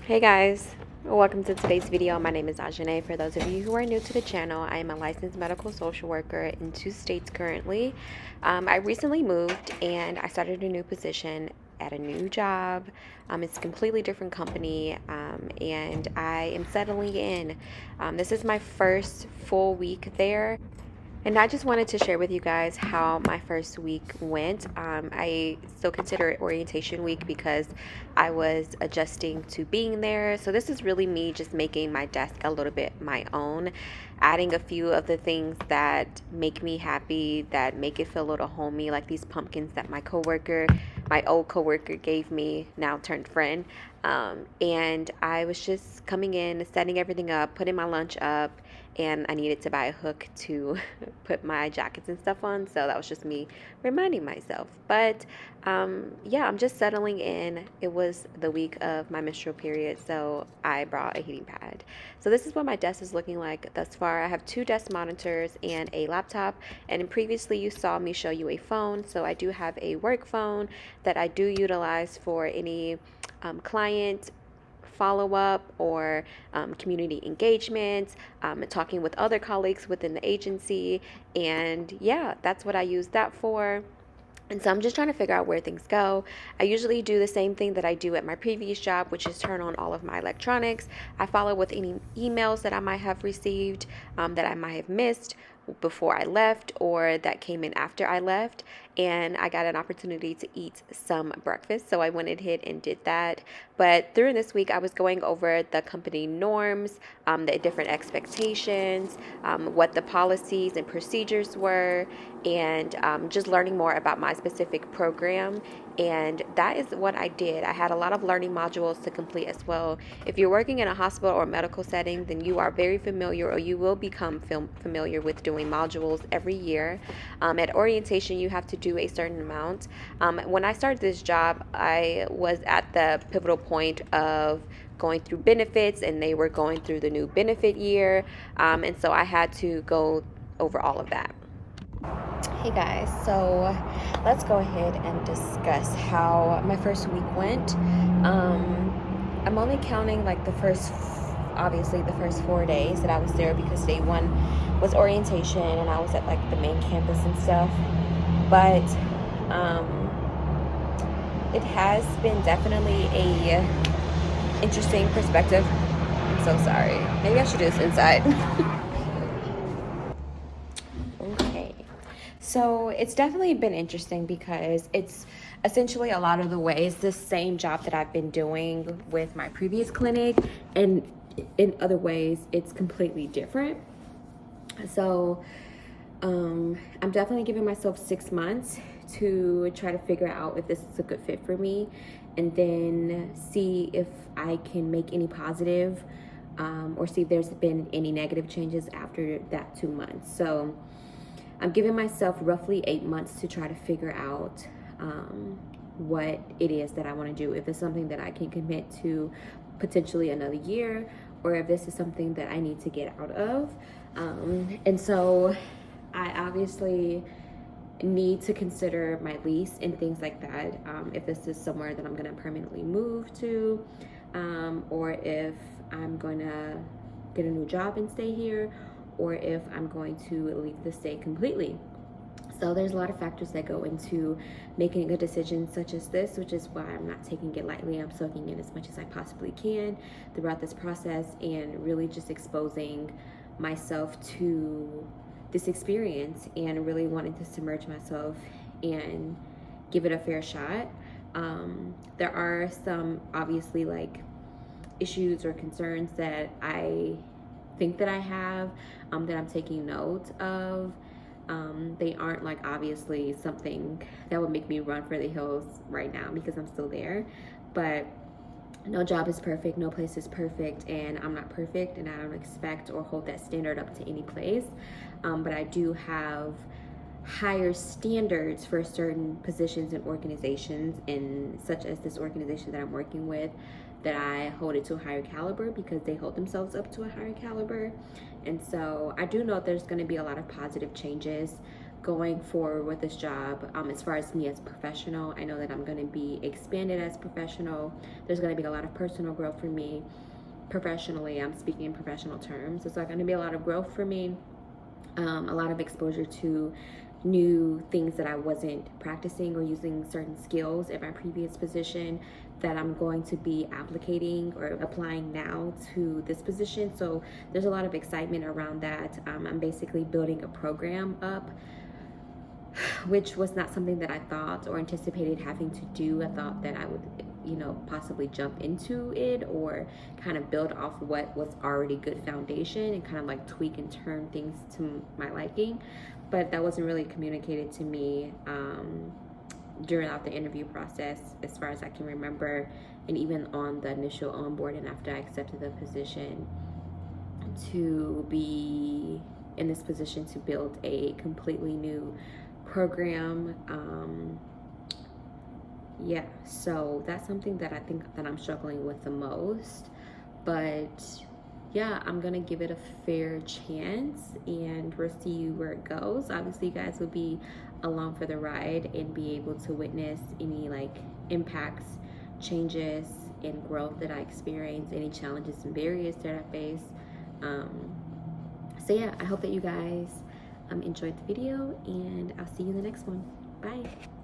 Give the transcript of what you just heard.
Hey guys, welcome to today's video. My name is Ajane. For those of you who are new to the channel, I am a licensed medical social worker in 2 states currently. I recently moved and I started a new position at a new job. It's a completely different company, and I am settling in. This is my first full week there. And I just wanted to share with you guys how my first week went. I still consider it orientation week because I was adjusting to being there. So this is really me just making my desk a little bit my own, adding a few of the things that make me happy, that make it feel a little homey, like these pumpkins that my old coworker gave me, now turned friend. And I was just coming in, setting everything up, putting my lunch up, and I needed to buy a hook to put my jackets and stuff on. So that was just me reminding myself. But yeah, I'm just settling in. It was the week of my menstrual period, so I brought a heating pad. So this is what my desk is looking like thus far. I have 2 desk monitors and a laptop. And previously you saw me show you a phone. So I do have a work phone that I do utilize for any client follow-up or community engagement, talking with other colleagues within the agency. And yeah, that's what I use that for. And so I'm just trying to figure out where things go. I usually do the same thing that I do at my previous job, which is turn on all of my electronics. I follow with any emails that I might have received, that I might have missed before I left or that came in after I left. And I got an opportunity to eat some breakfast, so I went ahead and did that. But during this week, I was going over the company norms, the different expectations, what the policies and procedures were, and just learning more about my specific program. And that is what I did. I had a lot of learning modules to complete as well. If you're working in a hospital or medical setting, then you are very familiar, or you will become familiar with doing modules every year. At orientation, you have to do a certain amount. When I started this job, I was at the pivotal point of going through benefits, and they were going through the new benefit year. And so I had to go over all of that. Hey guys, so let's go ahead and discuss how my first week went. I'm only counting like obviously the first 4 days that I was there, because day 1 was orientation and I was at like the main campus and stuff. But it has been definitely a interesting perspective. I'm so sorry. Maybe I should do this inside. Okay. So it's definitely been interesting because it's essentially a lot of the ways the same job that I've been doing with my previous clinic, and in other ways it's completely different. So I'm definitely giving myself 6 months to try to figure out if this is a good fit for me, and then see if I can make any positive or see if there's been any negative changes after that 2 months. So I'm giving myself roughly 8 months to try to figure out what it is that I want to do. If it's something that I can commit to potentially another year, or if this is something that I need to get out of. And so I obviously need to consider my lease and things like that. If this is somewhere that I'm going to permanently move to, or if I'm going to get a new job and stay here, or if I'm going to leave the state completely. So there's a lot of factors that go into making a decision such as this, which is why I'm not taking it lightly. I'm soaking in as much as I possibly can throughout this process, and really just exposing myself to this experience and really wanting to submerge myself and give it a fair shot. There are some obviously like issues or concerns that I think that I have, that I'm taking note of. They aren't like obviously something that would make me run for the hills right now, because I'm still there. But no job is perfect, no place is perfect, and I'm not perfect, and I don't expect or hold that standard up to any place. But I do have higher standards for certain positions and organizations, and such as this organization that I'm working with, that I hold it to a higher caliber because they hold themselves up to a higher caliber. And so I do know there's going to be a lot of positive changes going forward with this job. As far as me as a professional, I know that I'm going to be expanded as professional. There's going to be a lot of personal growth for me professionally. I'm speaking in professional terms. It's going to be a lot of growth for me, a lot of exposure to new things that I wasn't practicing or using certain skills in my previous position that I'm going to be applicating or applying now to this position. So there's a lot of excitement around that. I'm basically building a program up, which was not something that I thought or anticipated having to do. I thought that I would, possibly jump into it or kind of build off what was already good foundation and kind of like tweak and turn things to my liking. But that wasn't really communicated to me during the interview process, as far as I can remember, and even on the initial onboarding after I accepted the position, to be in this position to build a completely new program. Yeah, so that's something that I think that I'm struggling with the most. But yeah, I'm gonna give it a fair chance and we'll see where it goes. Obviously, you guys will be along for the ride and be able to witness any like impacts, changes, and growth that I experience, any challenges and barriers that I face. So yeah, I hope that you guys enjoyed the video, and I'll see you in the next one. Bye.